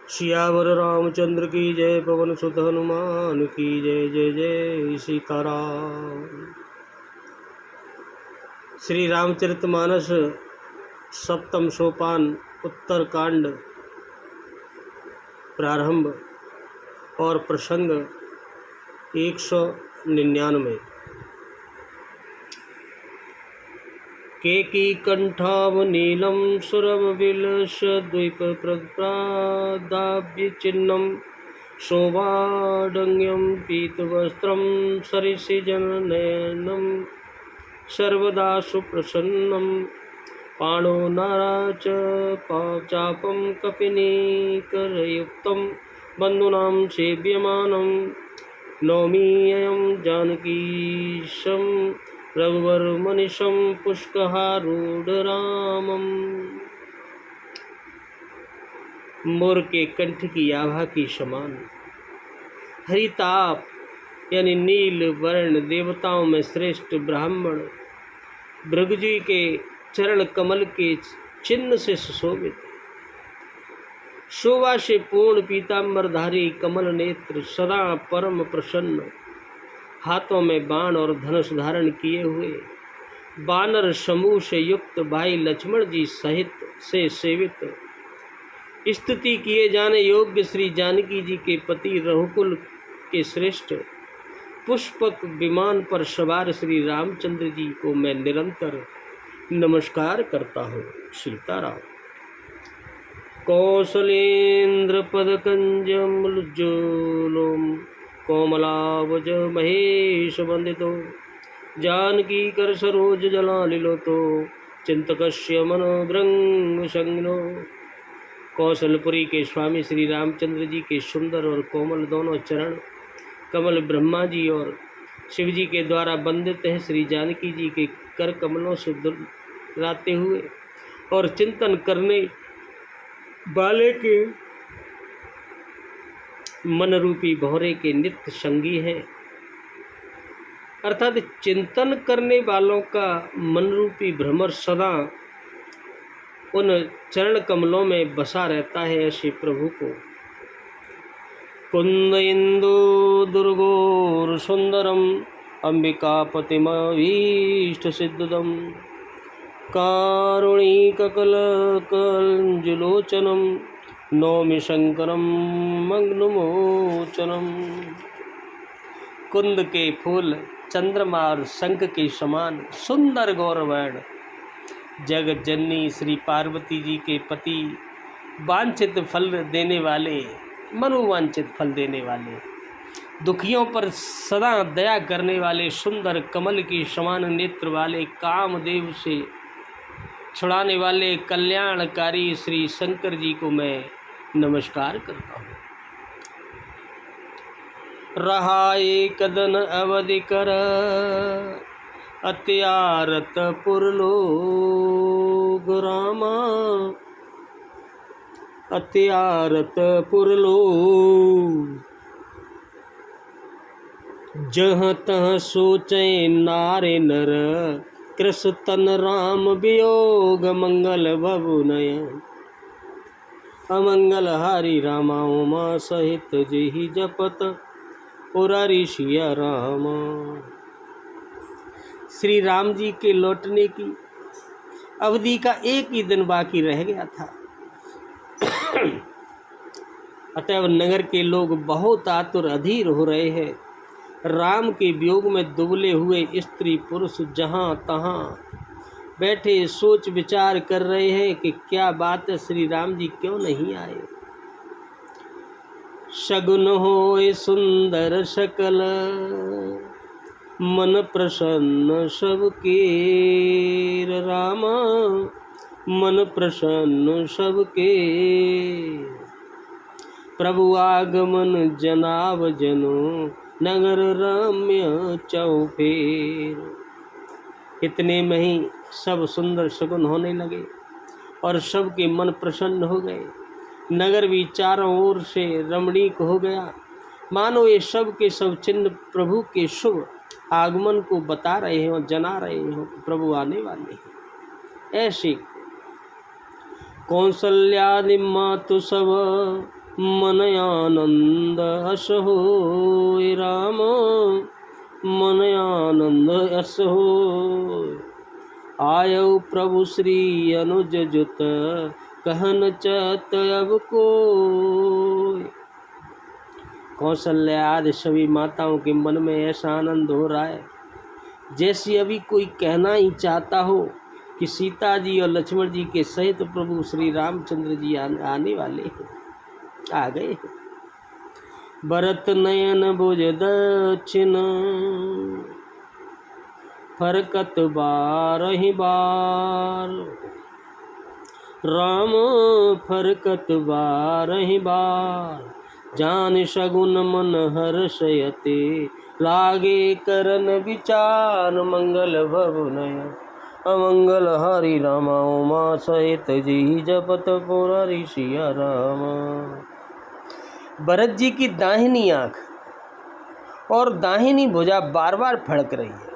सियावर रामचंद्र की जय, पवन सुत हनुमान की जय। जय जय सीताराम। श्री रामचरितमानस सप्तम सोपान उत्तरकांड प्रारंभ और प्रसंग 199। केकी कंठावनीलं सुरवविलसद्वीपप्रदाभ्यचिह्नं शोभाढ्यं पीतवस्त्रं सरिसिजननयनं सर्वदा सुप्रसन्नं पाणो नाराच चापं कपिनीकरयुक्तं बन्धूनां सेव्यमानं नौमि अयं जानकीशं रघुवरमनिशं पुष्कहारूढ़रामम्। मोर के कंठ की आभा की समान हरिताप यानी नील वर्ण देवताओं में श्रेष्ठ ब्राह्मण भृगुजी के चरण कमल के चिन्ह से सुशोभित, शोभा से पूर्ण पीताम्बरधारी कमल नेत्र, सदा परम प्रसन्न, हाथों में बाण और धनुष धारण किए हुए, वानर समूह से युक्त भाई लक्ष्मण जी सहित से सेवित, स्तुति किए जाने योग्य श्री जानकी जी के पति रघुकुल के श्रेष्ठ पुष्पक विमान पर सवार श्री रामचंद्र जी को मैं निरंतर नमस्कार करता हूँ। सीताराम। कौशलेन्द्र पदकंजमुज्ज्वलं कोमलावज महेश वंदितो जानकी कर सरोज जलालिलोतो चिंतकस्य मनोभृंग संगिनो। कौशलपुरी के स्वामी श्री रामचंद्र जी के सुंदर और कोमल दोनों चरण कमल ब्रह्मा जी और शिव जी के द्वारा वंदित हैं। श्री जानकी जी के कर कमलों से दुलाते हुए और चिंतन करने वाले के मन रूपी भौरे के नित्य संगी हैं, अर्थात चिंतन करने वालों का मन रूपी भ्रमर सदा उन चरण कमलों में बसा रहता है। ऐसे प्रभु को कुंद इंदु दुर्गोर सुंदरम अंबिकापतिमभीष्ट सिद्धदम कारुणिककलकंजुलोचनम नौमि शंकरम मग्नमोचनम। कुंद के फूल चंद्रमा और शंख के समान सुंदर गौरवर्ण जगत जननी श्री पार्वती जी के पति, वांछित फल देने वाले, मनोवांछित फल देने वाले, दुखियों पर सदा दया करने वाले, सुंदर कमल के समान नेत्र वाले, कामदेव से छुड़ाने वाले कल्याणकारी श्री शंकर जी को मैं नमस्कार करता हूँ। रहा एक दन अवधि कर अत्यारत पुरलोक रामा, अत्यारत पुरलोक जहाँ तहाँ सोचे नारे नर कृष्ण तन राम वियोग मंगल भवु नयन अमंगल हारी रामा उमा सहित जेहि जपत उरारी सिया रामा। श्री राम जी के लौटने की अवधि का एक ही दिन बाकी रह गया था। अतएव नगर के लोग बहुत आतुर अधीर हो रहे हैं। राम के वियोग में दुबले हुए स्त्री पुरुष जहाँ तहाँ बैठे सोच विचार कर रहे हैं कि क्या बात है, श्री राम जी क्यों नहीं आए। शगुन होए सुंदर सकल मन प्रसन्न सबके रामा, मन प्रसन्न सबके प्रभु आगमन जनाव जनो नगर रम्य चौफेर। इतने में ही सब सुंदर शगुन होने लगे और सबके मन प्रसन्न हो गए। नगर भी चारों ओर से रमणीक हो गया, मानो ये सब के सब चिन्ह प्रभु के शुभ आगमन को बता रहे हो, जना रहे हो, प्रभु आने वाले हैं। ऐसे कौशल्यादि मातु सब मन आनंद अस होय राम मन आनंद अस होय। आयौ प्रभु श्री अनुज जुत कहन चत अब कोय। कौशल्या आदि सभी माताओं के मन में ऐसा आनंद हो रहा है जैसे अभी कोई कहना ही चाहता हो कि सीता जी और लक्ष्मण जी के सहित प्रभु श्री रामचंद्र जी आने वाले हैं, आ गए हैं। भरत नयन भुज दक्षिण फरकत बारहि बार राम फरकत बारहि बार। जान सगुन मन हर्षयते लागे करन विचार। मंगल भवनय अमंगल हरि राम उमा सहित जी जपत पुरारी सिया राम। भरत जी की दाहिनी आंख और दाहिनी भुजा बार बार फड़क रही है,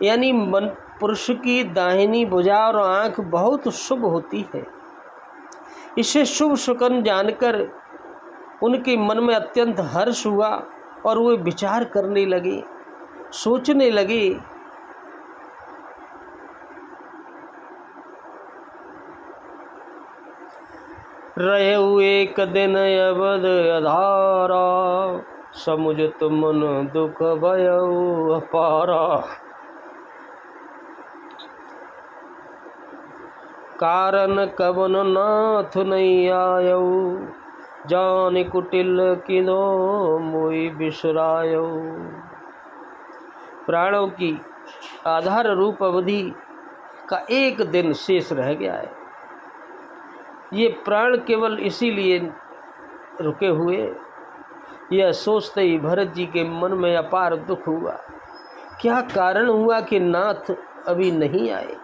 यानी मन पुरुष की दाहिनी भुजा और आंख बहुत शुभ होती है। इसे शुभ शुकन जानकर उनके मन में अत्यंत हर्ष हुआ और वे विचार करने लगे, सोचने लगे। रहे हुए एक दिन अवध अधारा समुझत मन दुख भयउ अपारा। कारण कवन नाथ नहीं आयौ जान कुटिल किनो मोई बिसरायो। प्राणों की आधार रूप अवधि का एक दिन शेष रह गया है। ये प्राण केवल इसीलिए रुके हुए, यह सोचते ही भरत जी के मन में अपार दुख हुआ। क्या कारण हुआ कि नाथ अभी नहीं आए?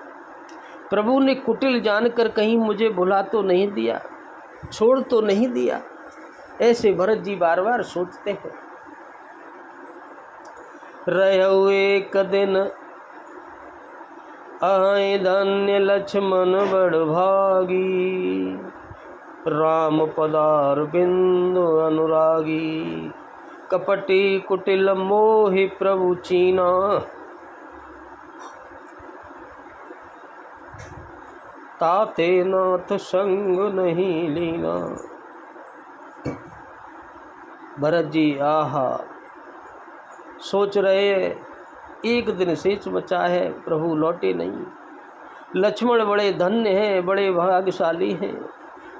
प्रभु ने कुटिल जानकर कहीं मुझे भुला तो नहीं दिया, छोड़ तो नहीं दिया? ऐसे भरत जी बार बार सोचते हैं। रहु एक दिन आए धन्य लक्ष्मण बड़ भागी राम पदार बिंदु अनुरागी। कपटी कुटिल मोहि प्रभु चीना ताते नाथ संग नहीं लीना। भरत जी आहा सोच रहे, एक दिन शेष बचा है, प्रभु लौटे नहीं। लक्ष्मण बड़े धन्य हैं, बड़े भाग्यशाली हैं,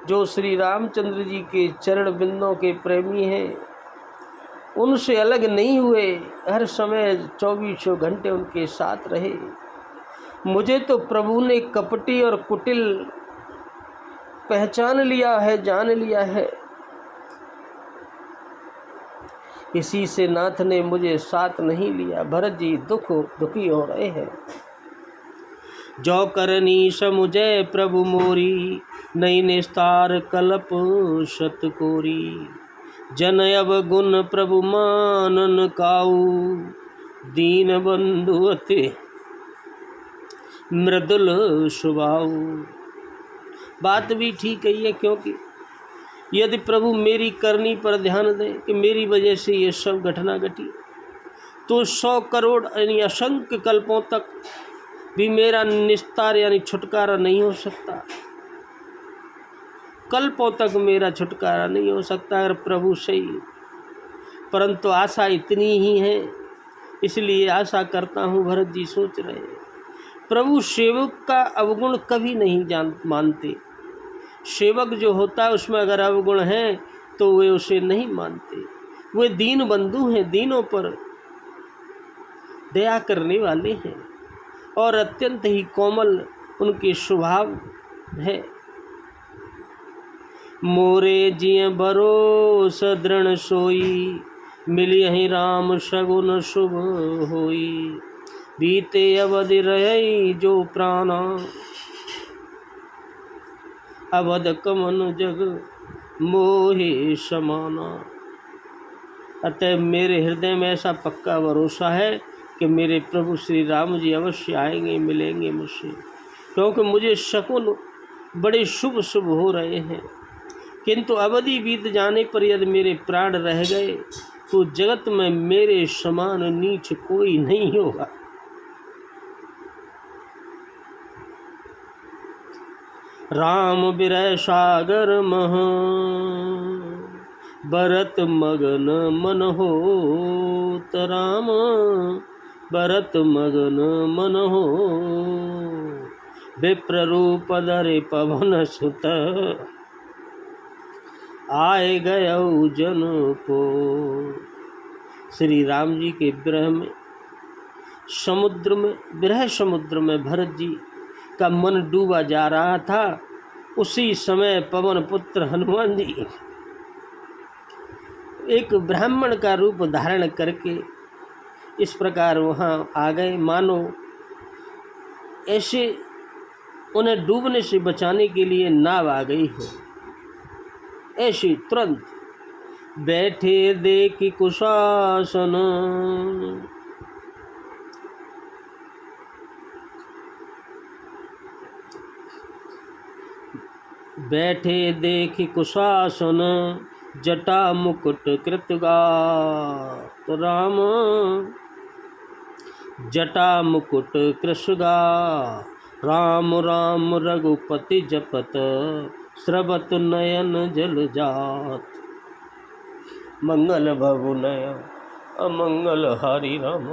जो श्री रामचंद्र जी के चरण बिंदों के प्रेमी हैं। उनसे अलग नहीं हुए, हर समय 24 घंटे उनके साथ रहे। मुझे तो प्रभु ने कपटी और कुटिल पहचान लिया है, जान लिया है। इसी से नाथ ने मुझे साथ नहीं लिया। भरत जी दुखी हो रहे हैं। जो करनी समुझे प्रभु मोरी नई निस्तार कल्प शतकोरी। जन अब गुण प्रभु मानन काऊ दीन बंधु अति मृदुल स्वभाव। बात भी ठीक है, क्योंकि यदि प्रभु मेरी करनी पर ध्यान दें कि मेरी वजह से ये सब घटना घटी, तो 100 करोड़ यानी असंख्य कल्पों तक भी मेरा निस्तार यानी छुटकारा नहीं हो सकता। कल्पों तक मेरा छुटकारा नहीं हो सकता अगर प्रभु सही। परंतु आशा इतनी ही है, इसलिए आशा करता हूँ। भरत जी सोच रहे हैं, प्रभु सेवक का अवगुण कभी नहीं मानते। सेवक जो होता है उसमें अगर अवगुण है तो वे उसे नहीं मानते। वे दीन बंधु हैं, दीनों पर दया करने वाले हैं और अत्यंत ही कोमल उनके स्वभाव है। मोरे जिय भरोस दृढ़ सोई मिली ही राम सगुन शुभ होई। बीते अवधि रही जो प्राणा अवध कमन जग मोहे समाना। अतः मेरे हृदय में ऐसा पक्का भरोसा है कि मेरे प्रभु श्री राम जी अवश्य आएंगे, मिलेंगे मुझसे, क्योंकि मुझे शकुन बड़े शुभ शुभ हो रहे हैं। किंतु अवधि बीत जाने पर यदि मेरे प्राण रह गए तो जगत में मेरे समान नीच कोई नहीं होगा। राम विरह सागर मह भरत मगन मन हो, राम भरत मगन मन हो, विप्र रूप धरे पवन सुत, आए गए जन को। श्री राम जी के विरह समुद्र में भरत जी का मन डूबा जा रहा था। उसी समय पवन पुत्र हनुमान जी एक ब्राह्मण का रूप धारण करके इस प्रकार वहाँ आ गए, मानो ऐसे उन्हें डूबने से बचाने के लिए नाव आ गई हो। ऐसे तुरंत बैठे देखी कुशासन, बैठे देखी कुशासन, जटा मुकुट कृतगा, राम जटा मुकुट कृष्गा, राम राम रघुपति जपत, स्रवत नयन जल जात, मंगल भवु नय अमंगल हरि राम,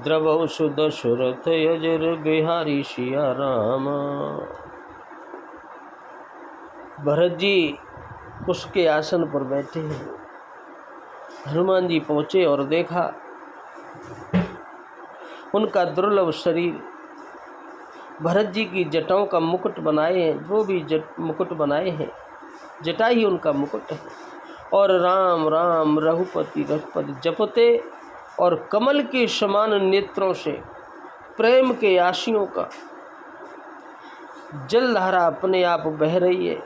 द्रवौ सुदशरथ यजर बिहारी सिया राम। भरत जी उसके आसन पर बैठे हैं। हनुमान जी पहुँचे और देखा उनका दुर्लभ शरीर, भरत जी की जटाओं का मुकुट बनाए हैं, जो भी मुकुट बनाए हैं जटा ही उनका मुकुट है, और राम राम रघुपति रघुपति जपते, और कमल के समान नेत्रों से प्रेम के आशियों का जलधारा अपने आप बह रही है।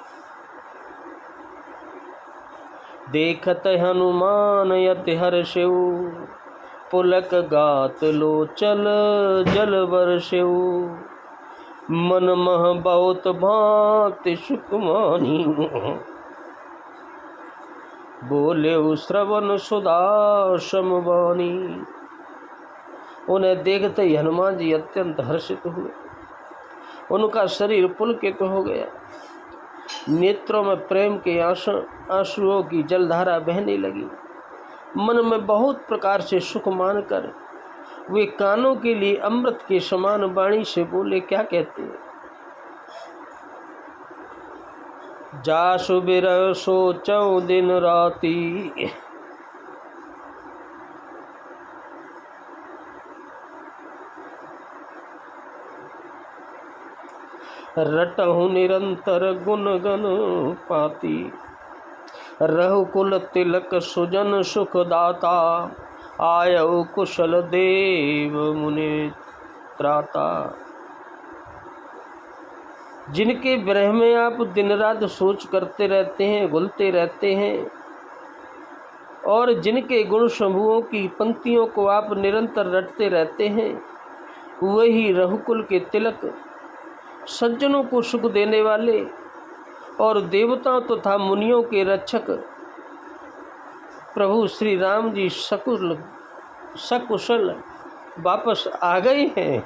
देखत हनुमान यति हर्षेउ, पुलक गात लोचल जल वर्षेउ, मन मह बहुत भांति सुकुमानी, बोले श्रवण सुधा समवानी। उन्हें देखते ही हनुमान जी अत्यंत हर्षित हुए, उनका शरीर पुलकित हो गया, नेत्रों में प्रेम के आंसुओं की जलधारा बहने लगी। मन में बहुत प्रकार से सुख मानकर वे कानों के लिए अमृत के समान वाणी से बोले, क्या कहते हैं? जासु बिरह सोचौ दिन राती, रटहु निरंतर गुण गन पाती, रघुकुल तिलक सुजन सुखदाता, आयौ कुशल देव मुनि त्राता। जिनके विरह में आप दिन रात सोच करते रहते हैं, घुलते रहते हैं, और जिनके गुण समूहों की पंक्तियों को आप निरंतर रटते रहते हैं, वही रघुकुल के तिलक, सज्जनों को सुख देने वाले और देवताओं तथा मुनियों के रक्षक प्रभु श्री राम जी सकुशल वापस आ गए हैं।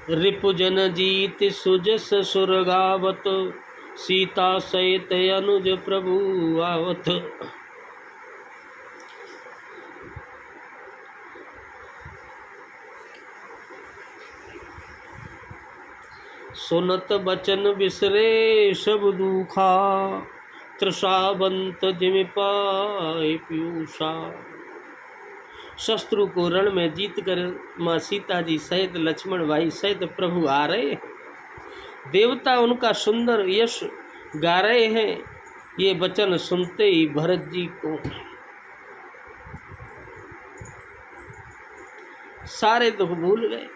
रिपुजन जीत सुजस सुरगावत, सीता सहित अनुज प्रभु आवत। सुनत बचन बिसरे सब दुखा, तृषावंत जिमि पाए पीयूषा। शत्रु को रण में जीत कर माँ सीता जी सहित लक्ष्मण भाई सहित प्रभु आ रहे हैं। देवता उनका सुंदर यश गा रहे हैं। ये वचन सुनते ही भरत जी को सारे दुख भूल गए।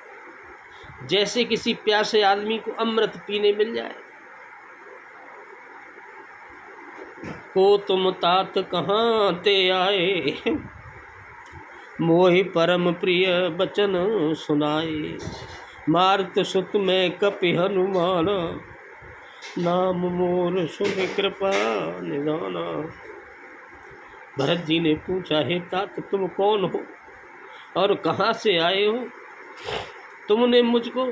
जैसे किसी प्यासे आदमी को अमृत पीने मिल जाए। को तुम तात कहाँ ते आए, मोहि परम प्रिय बचन सुनाए। मारुत सुत में कपि हनुमान, नाम मोर सुन कृपा निधाना। भरत जी ने पूछा, हे तात तुम कौन हो और कहाँ से आए हो? तुमने मुझको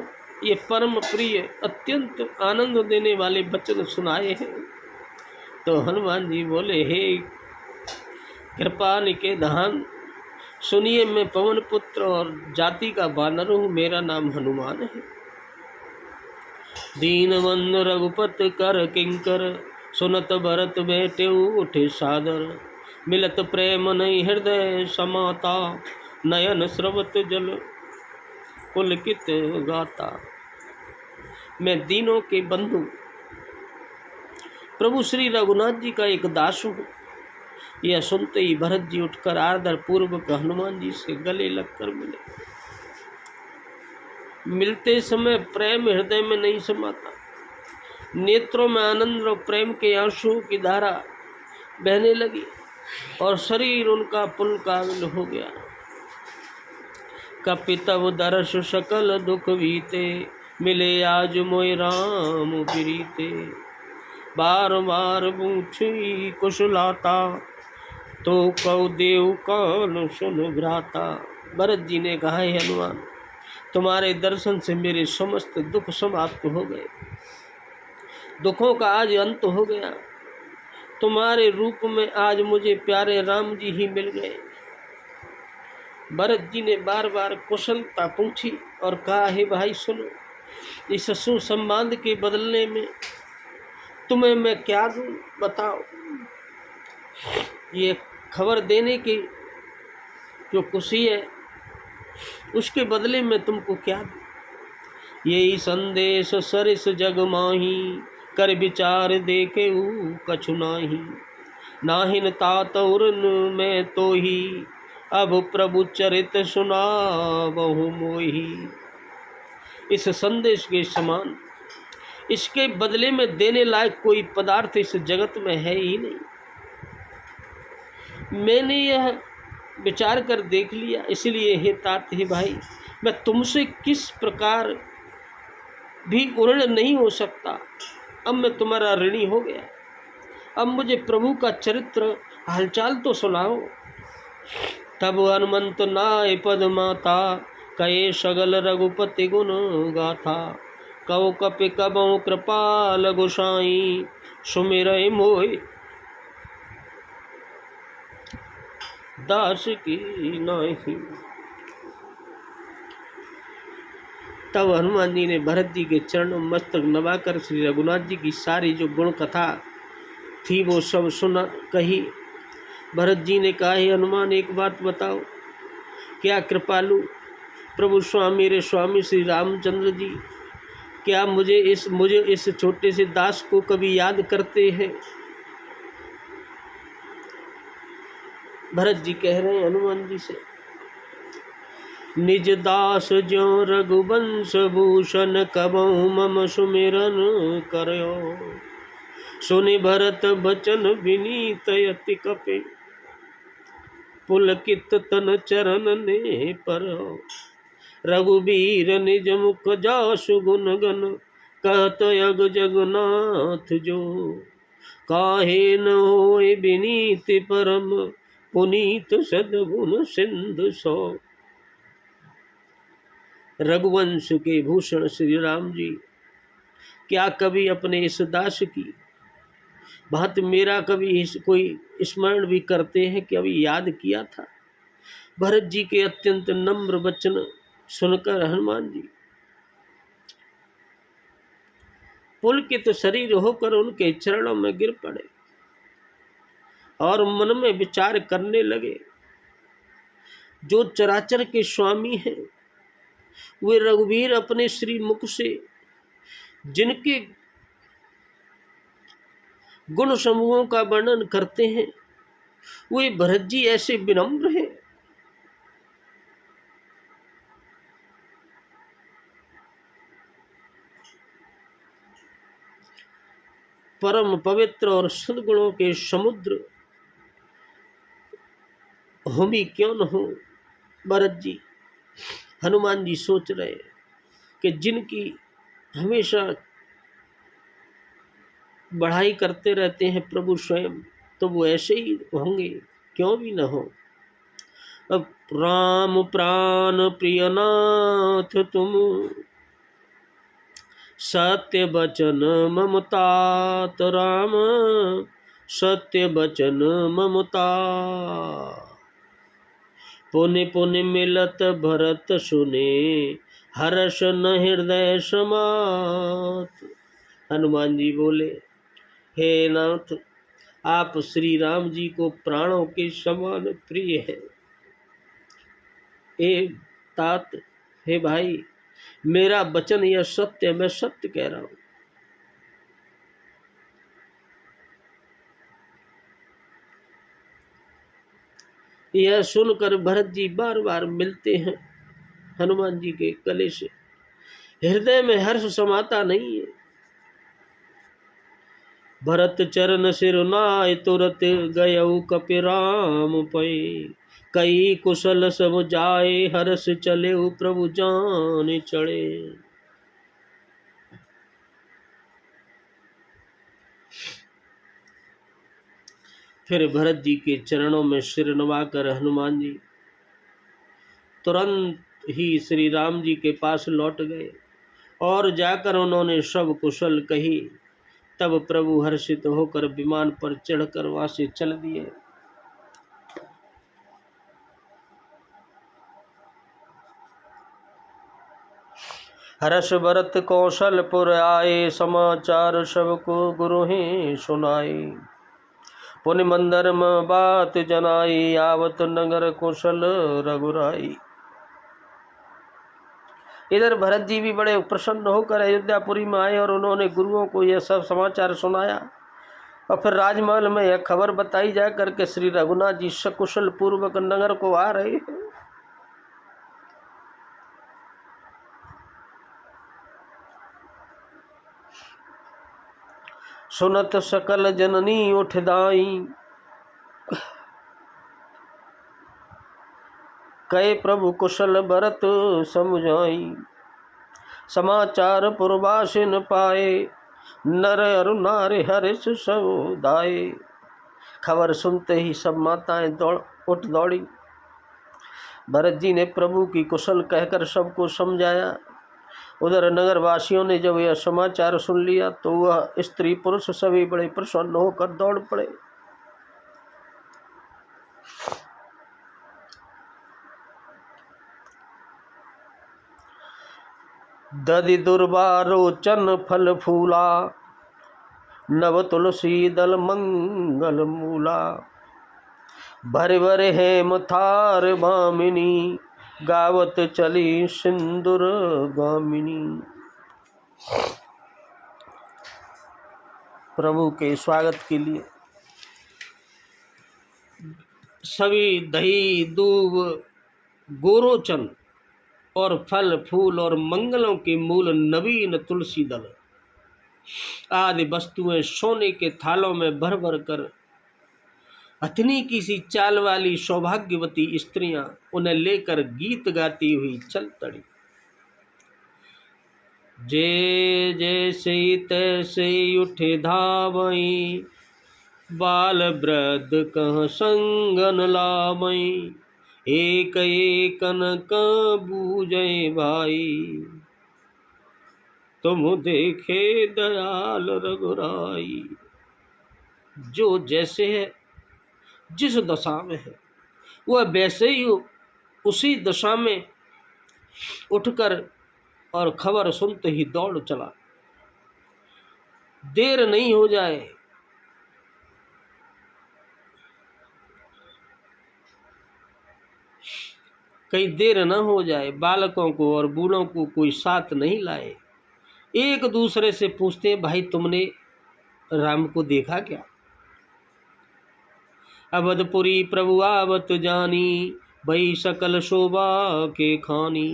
ये परम प्रिय अत्यंत आनंद देने वाले वचन सुनाए हैं। तो हनुमान जी बोले, हे कृपा निकेतन, सुनिए, मैं पवन पुत्र और जाति का बानर हूँ, मेरा नाम हनुमान है। दीनबंधु रघुपत कर किंकर, सुनत भरत बैठे उठे सादर। मिलत प्रेम नहीं हृदय समाता, नयन स्रवत जल पुलकित गाता। मैं दीनों के बंधु प्रभु श्री रघुनाथ जी का एक दास हूँ। यह सुनते ही भरत जी उठकर आदर पूर्वक हनुमान जी से गले लगकर मिले। मिलते समय प्रेम हृदय में नहीं समाता, नेत्रों में आनंद और प्रेम के आंसुओं की धारा बहने लगी और शरीर उनका पुलकाविल हो गया। कपितव दर्श सकल दुख बीते, मिले आज मोय राम प्रीते। बार बार पूछी कुशलाता, तो कौ देव कान सुन भ्राता। भरत जी ने कहा, हे हनुमान, तुम्हारे दर्शन से मेरे समस्त दुख समाप्त हो गए, दुखों का आज अंत हो गया। तुम्हारे रूप में आज मुझे प्यारे राम जी ही मिल गए। भरत जी ने बार बार कुशलता पूछी और कहा, हे भाई सुनो, इस सुसंवाद के बदलने में तुम्हें मैं क्या दूं, बताओ। ये खबर देने की जो खुशी है, उसके बदले में तुमको क्या दूं। यही संदेश सरिस जग माही, कर विचार देखे कछु नाही। नाहिन तात उरन में तो ही, अब प्रभु चरित सुना बहु मोही। इस संदेश के समान इसके बदले में देने लायक कोई पदार्थ इस जगत में है ही नहीं। मैंने यह विचार कर देख लिया, इसलिए हे तात, हे भाई, मैं तुमसे किस प्रकार भी ऋण नहीं हो सकता। अब मैं तुम्हारा ऋणी हो गया। अब मुझे प्रभु का चरित्र हालचाल तो सुनाओ। तब हनुमंत नाय पद माता, कहे सगल रघुपति गुण गाथा। कहो कपि कबहु कृपाल गोसाई, सुमिरै मोहि दास की नाही। तब हनुमान जी ने भरत जी के चरणों में मस्तक नवाकर श्री रघुनाथ जी की सारी जो गुण कथा थी वो सब सुना कही। भरत जी ने कहा, हे हनुमान, एक बात बताओ, क्या कृपालु प्रभु स्वामी, मेरे स्वामी श्री रामचंद्र जी, क्या मुझे इस छोटे से दास को कभी याद करते हैं? भरत जी कह रहे हैं हनुमान जी से, निज दास ज्यो रघुवंश भूषण, कबहु मम सुमिरन करयो। सुनि भरत बचन विनीत अति कपे, पुलकित तन चरण ने परयो। रघुबीर निज मुख जासु गुण गन, कहत अग जगन्नाथ जो। काहे न होय विनीत परम, पुनीत सद्गुण सिंधु सो। रघुवंश के भूषण श्री राम जी क्या कभी अपने इस दास की बात मेरा कभी कोई स्मरण भी करते हैं, कभी याद किया था? भरत जी के अत्यंत नम्र वचन सुनकर हनुमान जी पुलकित शरीर होकर उनके चरणों में गिर पड़े और मन में विचार करने लगे, जो चराचर के स्वामी हैं वे रघुवीर अपने श्री मुख से जिनके गुण समूहों का वर्णन करते हैं, वे भरत जी ऐसे विनम्र हैं। परम पवित्र और सद्गुणों के समुद्र हम ही क्यों न हो। भरत जी, हनुमान जी सोच रहे कि जिनकी हमेशा बढ़ाई करते रहते हैं प्रभु स्वयं, तो वो ऐसे ही होंगे, क्यों भी न हो। अब राम प्राण प्रियनाथ तुम, सत्य बचन ममतात राम, सत्य बचन ममता। पुण्य पुण्य मिलत भरत सुने, हर्ष न हृदय समात। हनुमान जी बोले, हे नाथ, आप श्री राम जी को प्राणों के समान प्रिय है। हे तात, हे भाई, मेरा वचन यह सत्य, मैं सत्य कह रहा हूं। यह सुनकर भरत जी बार बार मिलते हैं हनुमान जी के गले से। हृदय में हर्ष समाता नहीं है। भरत चरण सिरुनाय तुरत गयऊ कपिराम पै, कई कुशल सब जाए हर्ष चले प्रभु जान चढ़े। फिर भरत जी के चरणों में सिर नवाकर हनुमान जी तुरंत ही श्री राम जी के पास लौट गए और जाकर उन्होंने सब कुशल कही। तब प्रभु हर्षित होकर विमान पर चढ़कर वहां से चल दिए। हर्ष भरत कौशलपुर आए, समाचार सबको गुरु ही सुनाए। पुण्य मंदिर में बात जनाई, आवत नगर कुशल रघुराई। इधर भरत जी भी बड़े प्रसन्न होकर अयोध्यापुरी में आए और उन्होंने गुरुओं को यह सब समाचार सुनाया। और फिर राजमहल में यह खबर बताई जा करके श्री रघुनाथ जी सकुशल पूर्वक नगर को आ रहे हैं। सुनत सकल जननी उठ दाई, कहे प्रभु कुशल भरत समुझाई। समाचार पुरवासिन पाए, नर अरु नारी हर्ष सब दाए। खबर सुनते ही सब माताएं उठ दौड़ी। भरत जी ने प्रभु की कुशल कहकर सबको समझाया। उधर नगर वासियों ने जब यह समाचार सुन लिया तो वह स्त्री पुरुष सभी बड़े प्रसन्न होकर दौड़ पड़े। दधि दुर्वारोचन फल फूला, नव तुलसी दल मंगल मूला। भर भर हेम थार भामिनी, गावत चली सिंदूर गामिनी। प्रभु के स्वागत के लिए सभी दही दूब गोरोचन और फल फूल और मंगलों के मूल नवीन तुलसी दल आदि वस्तुएं सोने के थालों में भर भर कर अतनी की सी चाल वाली सौभाग्यवती स्त्रियां उन्हें लेकर गीत गाती हुई चल पड़ी। जे जैसे तैसे उठे धावई, बाल वृद्ध कह संगन लामई। एक एकन क बूझे भाई, तुम देखे दयाल रघुराई। जो जैसे है, जिस दशा में है, वह वैसे ही उसी दशा में उठकर और खबर सुनते ही दौड़ चला। देर नहीं हो जाए, कहीं देर न हो जाए। बालकों को और बूढ़ों को कोई साथ नहीं लाए। एक दूसरे से पूछते, भाई तुमने राम को देखा क्या? अवधपुरी प्रभु आवत जानी, भई सकल शोभा के खानी।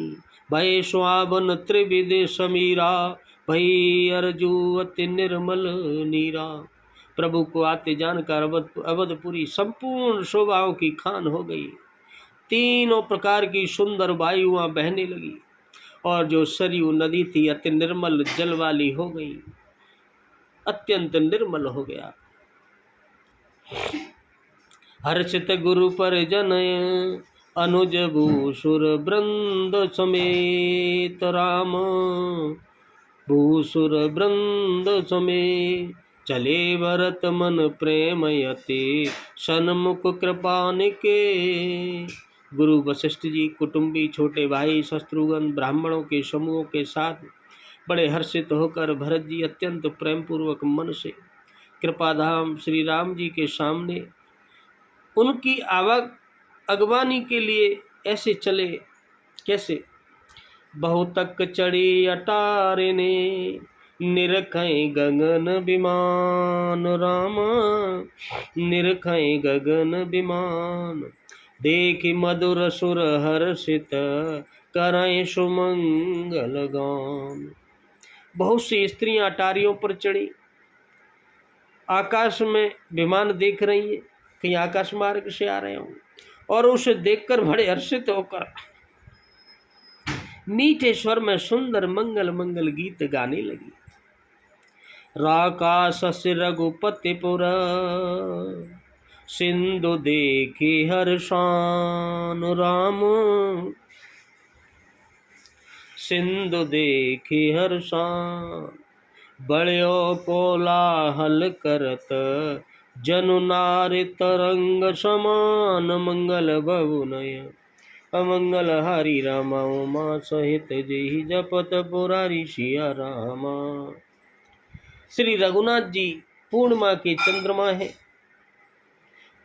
भय सुहावन त्रिविध समीरा, भई अर्जु अति निर्मल नीरा। प्रभु को आते जानकर अवधपुरी संपूर्ण शोभाओं की खान हो गई। तीनों प्रकार की सुंदर वायुआं बहने लगी और जो सरयू नदी थी अति निर्मल जल वाली हो गई, अत्यंत निर्मल हो गया। हर्षित गुरु पर जनय अनुज भूसुर वृंद समेत राम, भूसुर वृंद समेत चले भरत मन प्रेमयते सन्मुख कृपानिके। गुरु वशिष्ठ जी कुटुंबी छोटे भाई शत्रुघ्न ब्राह्मणों के समूहों के साथ बड़े हर्षित होकर भरत जी अत्यंत प्रेम पूर्वक मन से कृपाधाम श्री राम जी के सामने उनकी अगवानी के लिए ऐसे चले। कैसे? बहुतक चढ़ी अटारे ने निरखय गगन विमान राम, निरखय गगन विमान देखि मधुर सुर हर्षित करय सुमंगल गान। बहुत सी स्त्रियां अटारियों पर चढ़ी आकाश में विमान देख रही हैं, कहीं आकाश मार्ग से आ रहे हों, और उसे देखकर बड़े हर्षित होकर मीठे स्वर में सुंदर मंगल मंगल गीत गाने लगी। राकाश से रघुपतिपुर सिंधु देखे हर्षान राम, सिंधु देखे हर्षान बड़ो कोलाहल करत जनु नारी तरंग समान मंगल बहुनय अमंगल हरि रामा उमा सहित जय जपत पुरारी सिया रामा। श्री रघुनाथ जी पूर्णिमा के चंद्रमा है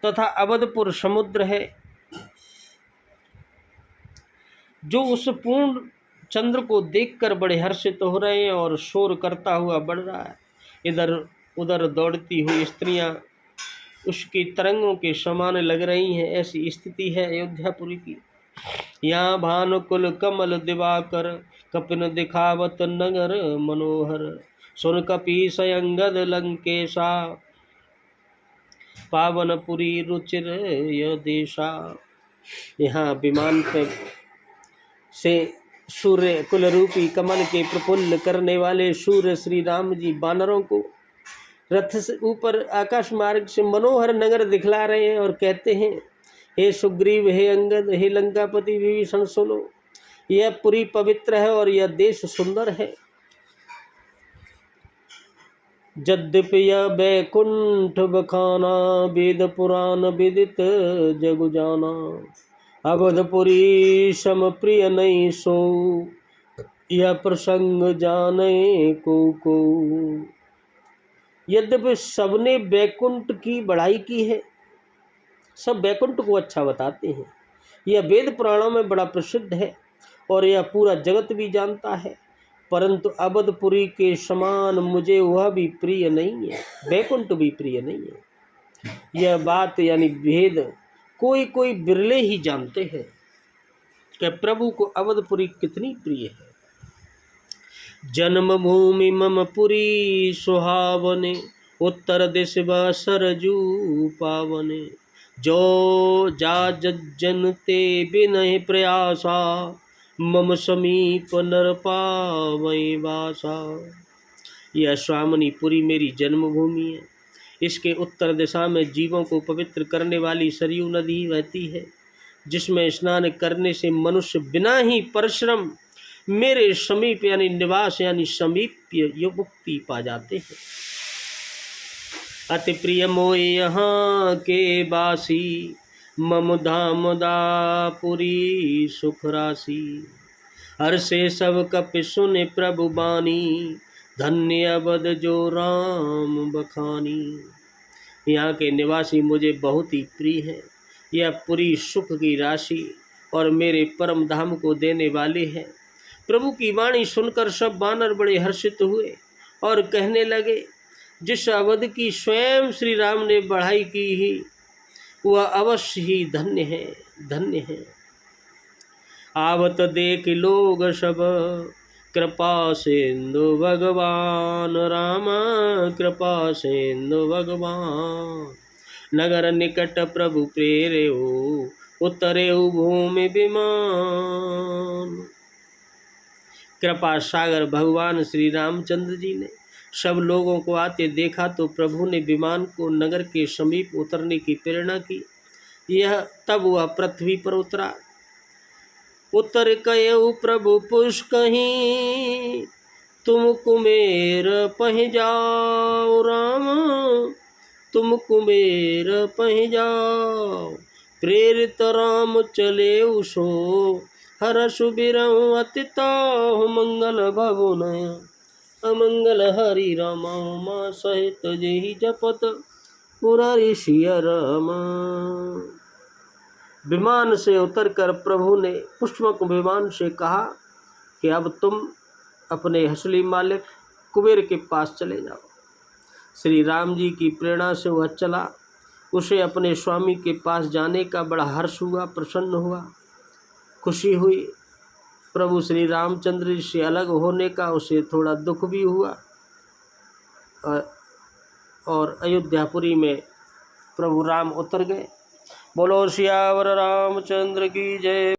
तथा अवधपुर समुद्र है, जो उस पूर्ण चंद्र को देखकर बड़े हर्षित हो रहे हैं और शोर करता हुआ बढ़ रहा है। इधर उधर दौड़ती हुई स्त्रियां उसकी तरंगों के समान लग रही हैं। ऐसी स्थिति है अयोध्यापुरी की। यहाँ भानुकुल कमल दिवाकर कपिन दिखावत नगर मनोहर, सुन कपीस अंगद लंकेशा पावनपुरी रुचिर यदेशा। यहाँ विमान पे से सूर्य कुल रूपी कमल के प्रफुल्ल करने वाले सूर्य श्री राम जी वानरों को रथ से ऊपर आकाश मार्ग से मनोहर नगर दिखला रहे हैं और कहते हैं, हे सुग्रीव, हे अंगद, हे लंकापति विभीषण, सुनो, यह पुरी पवित्र है और यह देश सुंदर है। यद्यपि यह बैकुंठ बखाना वेद पुराण विदित जगु जाना, अवधपुरी सम प्रिय नहीं सो यह प्रसंग जाने को। यद्यपि सबने बैकुंठ की बढ़ाई की है, सब बैकुंठ को अच्छा बताते हैं, यह वेद पुराणों में बड़ा प्रसिद्ध है और यह पूरा जगत भी जानता है, परंतु अवधपुरी के समान मुझे वह भी प्रिय नहीं है, बैकुंठ भी प्रिय नहीं है। यह बात यानी भेद कोई कोई बिरले ही जानते हैं कि प्रभु को अवधपुरी कितनी प्रिय है। जन्मभूमि मम पुरी सुहावने, उत्तर दिश सरजू पावने, जो जा जनते बिनहि प्रयासा, मम समीप नर पावै वासा। यह स्वामिनीपुरी मेरी जन्मभूमि है। इसके उत्तर दिशा में जीवों को पवित्र करने वाली सरयू नदी बहती है, जिसमें स्नान करने से मनुष्य बिना ही परिश्रम मेरे समीप यानी निवास यानी समीप्य मुक्ति पा जाते हैं। अति प्रिय मोय यहाँ के बासी, मम धाम दापुरी सुख राशि, हर से सब कपि सुने प्रभु बानी, धन्य अवध जो राम बखानी। यहाँ के निवासी मुझे बहुत ही प्रिय हैं। यह पूरी सुख की राशि और मेरे परम धाम को देने वाले हैं। प्रभु की वाणी सुनकर सब वानर बड़े हर्षित हुए और कहने लगे, जिस अवध की स्वयं श्री राम ने बढ़ाई की ही वह अवश्य ही धन्य है, धन्य है। आवत देख लोग सब कृपा सिंधु भगवान राम, कृपा सिंधु भगवान। नगर निकट प्रभु प्रेरयो, उतरे भूमि विमान। कृपा सागर भगवान श्री रामचंद्र जी ने सब लोगों को आते देखा तो प्रभु ने विमान को नगर के समीप उतरने की प्रेरणा की। यह तब वह पृथ्वी पर उतरा। उतर कयऊ प्रभु पुष्कहीं, तुम कुमेर पह जाओ राम, तुम कुमेर पह जाओ। प्रेरित राम चले सो, हर सुबिरऊ अति ताहु मंगल भवन, अमंगल हरि रामा मा सहित जेहि जपत पुरारी सिया रामा। विमान से उतरकर प्रभु ने पुष्पक विमान से कहा कि अब तुम अपने असली मालिक कुबेर के पास चले जाओ। श्री राम जी की प्रेरणा से वह चला। उसे अपने स्वामी के पास जाने का बड़ा हर्ष हुआ, प्रसन्न हुआ, खुशी हुई। प्रभु श्री रामचंद्र जी से अलग होने का उसे थोड़ा दुख भी हुआ। और अयोध्यापुरी में प्रभु राम उतर गए। बोलो सियावर रामचंद्र की जय।